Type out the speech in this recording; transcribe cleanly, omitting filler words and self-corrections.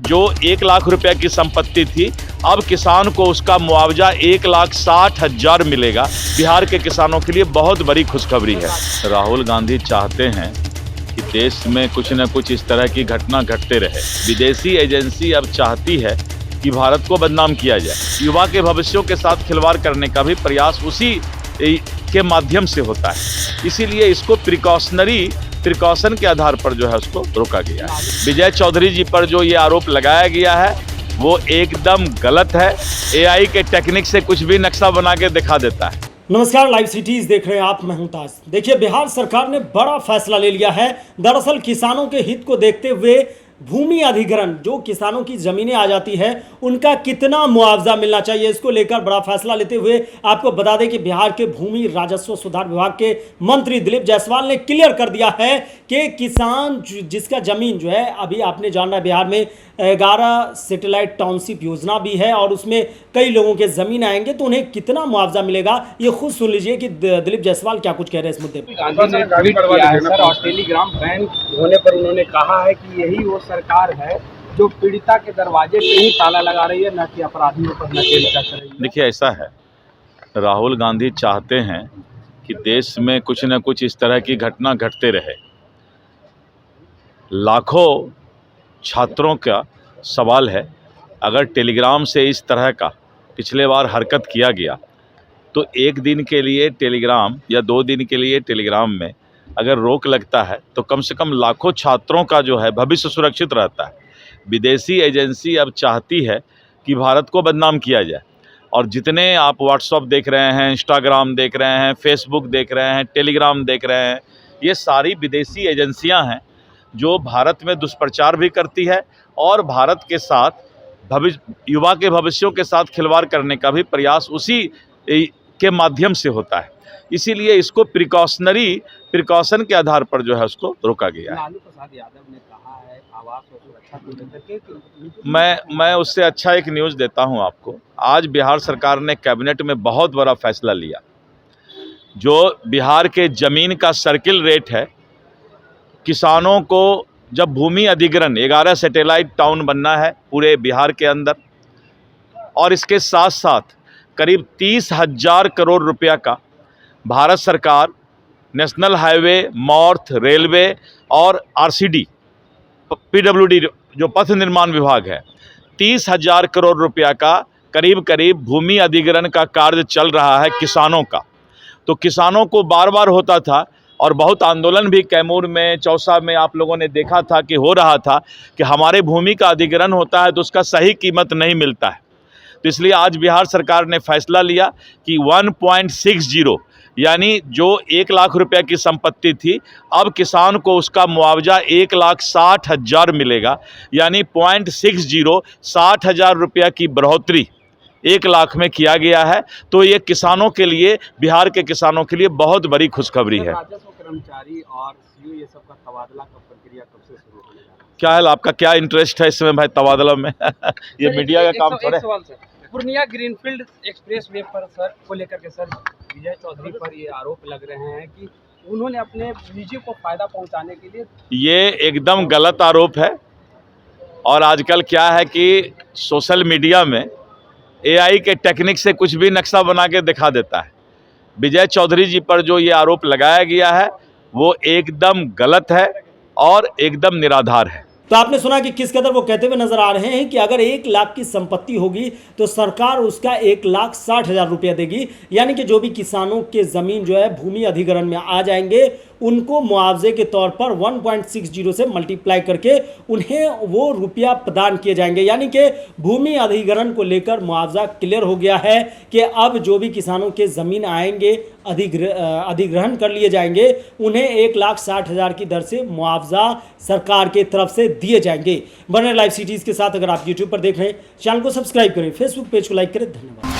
जो 1 लाख रुपए की संपत्ति थी, अब किसान को उसका मुआवजा 1,60,000 मिलेगा। बिहार के किसानों के लिए बहुत बड़ी खुशखबरी है। राहुल गांधी चाहते हैं कि देश में कुछ न कुछ इस तरह की घटना घटते रहे। विदेशी एजेंसी अब चाहती है कि भारत को बदनाम किया जाए। युवा के भविष्यों के साथ खिलवाड़ करने का भी प्रयास उसी के माध्यम से होता है। इसीलिए इसको प्रिकॉशन के आधार पर जो है उसको रोका गया है। विजय चौधरी जी पर जो ये आरोप लगाया गया है वो एकदम गलत है। एआई के टेक्निक से कुछ भी नक्शा बना के दिखा देता है। नमस्कार, लाइव सिटीज देख रहे हैं आप, मैं हूं ताज। देखिए, बिहार सरकार ने बड़ा फैसला ले लिया है। दरअसल किसानों के हित को देखते हुए भूमि अधिग्रहण, जो किसानों की जमीनें आ जाती है, उनका कितना मुआवजा मिलना चाहिए, इसको लेकर बड़ा फैसला लेते हुए आपको बता दें कि बिहार के भूमि राजस्व सुधार विभाग के मंत्री दिलीप जायसवाल ने क्लियर कर दिया है कि किसान जिसका जमीन जो है, अभी आपने जाना है बिहार में 11 सैटेलाइट टाउनशिप योजना भी है और उसमें कई लोगों के जमीन आएंगे, तो उन्हें कितना मुआवजा मिलेगा, ये खुद सुन लीजिए कि दिलीप जायसवाल क्या कुछ कह रहे हैं इस मुद्दे पर। गांधी ने ट्वीट किया है सर, और टेलीग्राम बैन होने पर उन्होंने कहा है कि यही वो सरकार है जो पीड़िता के दरवाजे पे ही ताला लगा रही है, न कि अपराधियों पर नकेल कस रही है। देखिए, ऐसा है, राहुल गांधी चाहते हैं कि देश में कुछ न कुछ इस तरह की घटना घटते रहे। लाखों छात्रों का सवाल है, अगर टेलीग्राम से इस तरह का पिछले बार हरकत किया गया तो एक दिन के लिए टेलीग्राम या 2 दिन के लिए टेलीग्राम में अगर रोक लगता है तो कम से कम लाखों छात्रों का जो है भविष्य सुरक्षित रहता है। विदेशी एजेंसी अब चाहती है कि भारत को बदनाम किया जाए, और जितने आप व्हाट्सएप देख रहे हैं, इंस्टाग्राम देख रहे हैं, फेसबुक देख रहे हैं, टेलीग्राम देख रहे हैं, ये सारी विदेशी एजेंसियां हैं जो भारत में दुष्प्रचार भी करती है और भारत के साथ युवा के भविष्यों के साथ खिलवाड़ करने का भी प्रयास उसी के माध्यम से होता है। इसीलिए इसको प्रिकॉशन के आधार पर जो है उसको रोका गया है। लालू प्रसाद यादव ने कहा है आवास और सुरक्षा को लेकर के मैं उससे अच्छा एक न्यूज़ देता हूं आपको। आज बिहार सरकार ने कैबिनेट में बहुत बड़ा फैसला लिया। जो बिहार के ज़मीन का सर्किल रेट है, किसानों को जब भूमि अधिग्रहण 11 सैटेलाइट टाउन बनना है पूरे बिहार के अंदर, और इसके साथ साथ करीब 30,000 करोड़ रुपया का भारत सरकार नेशनल हाईवे, मॉर्थ, रेलवे और आरसीडी, पीडब्ल्यूडी जो पथ निर्माण विभाग है, 30,000 करोड़ रुपया का करीब भूमि अधिग्रहण का कार्य चल रहा है किसानों का। तो किसानों को बार बार होता था और बहुत आंदोलन भी कैमूर में, चौसा में आप लोगों ने देखा था कि हो रहा था कि हमारे भूमि का अधिग्रहण होता है तो उसका सही कीमत नहीं मिलता है। तो इसलिए आज बिहार सरकार ने फैसला लिया कि 1.60 यानी जो 1 लाख रुपए की संपत्ति थी, अब किसान को उसका मुआवजा 1,60,000 मिलेगा। यानी 60,000 रुपया की बढ़ोतरी 1 लाख में किया गया है। तो ये किसानों के लिए, बिहार के किसानों के लिए बहुत बड़ी खुशखबरी है। राजस्व कर्मचारी और सीओ ये सब का तबादला का प्रक्रिया कब से शुरू होने जा रहा है? क्या है, आपका क्या इंटरेस्ट है इसमें भाई तबादला में? ये मीडिया का काम थोड़ा है। सवाल sir, Purnia greenfield express way पर सर को लेकर के सर विजय चौधरी पर ये आरोप लग रहे हैं कि उन्होंने अपने निजी को फायदा पहुंचाने के लिए। ये एकदम गलत आरोप है। और आजकल क्या है कि सोशल मीडिया में एआई के टेक्निक से कुछ भी नक्शा बना के दिखा देता है। विजय चौधरी जी पर जो ये आरोप लगाया गया है वो एकदम गलत है और एकदम निराधार है। तो आपने सुना कि किस कदर वो कहते हुए नजर आ रहे हैं कि अगर 1 लाख की संपत्ति होगी तो सरकार उसका 1,60,000 रुपया देगी। यानी कि जो भी किसानों के जमीन जो है भूमि अधिग्रहण में आ जाएंगे, उनको मुआवजे के तौर पर 1.60 से मल्टीप्लाई करके उन्हें वो रुपया प्रदान किए जाएंगे। यानी कि भूमि अधिग्रहण को लेकर मुआवजा क्लियर हो गया है कि अब जो भी किसानों के ज़मीन आएंगे, अधिग्रहण कर लिए जाएंगे, उन्हें 1,60,000 की दर से मुआवजा सरकार के तरफ से दिए जाएंगे। बने लाइव सिटीज़ के साथ। अगर आप यूट्यूब पर देख रहे हैं, चैनल को सब्सक्राइब करें, फेसबुक पेज को लाइक करें। धन्यवाद।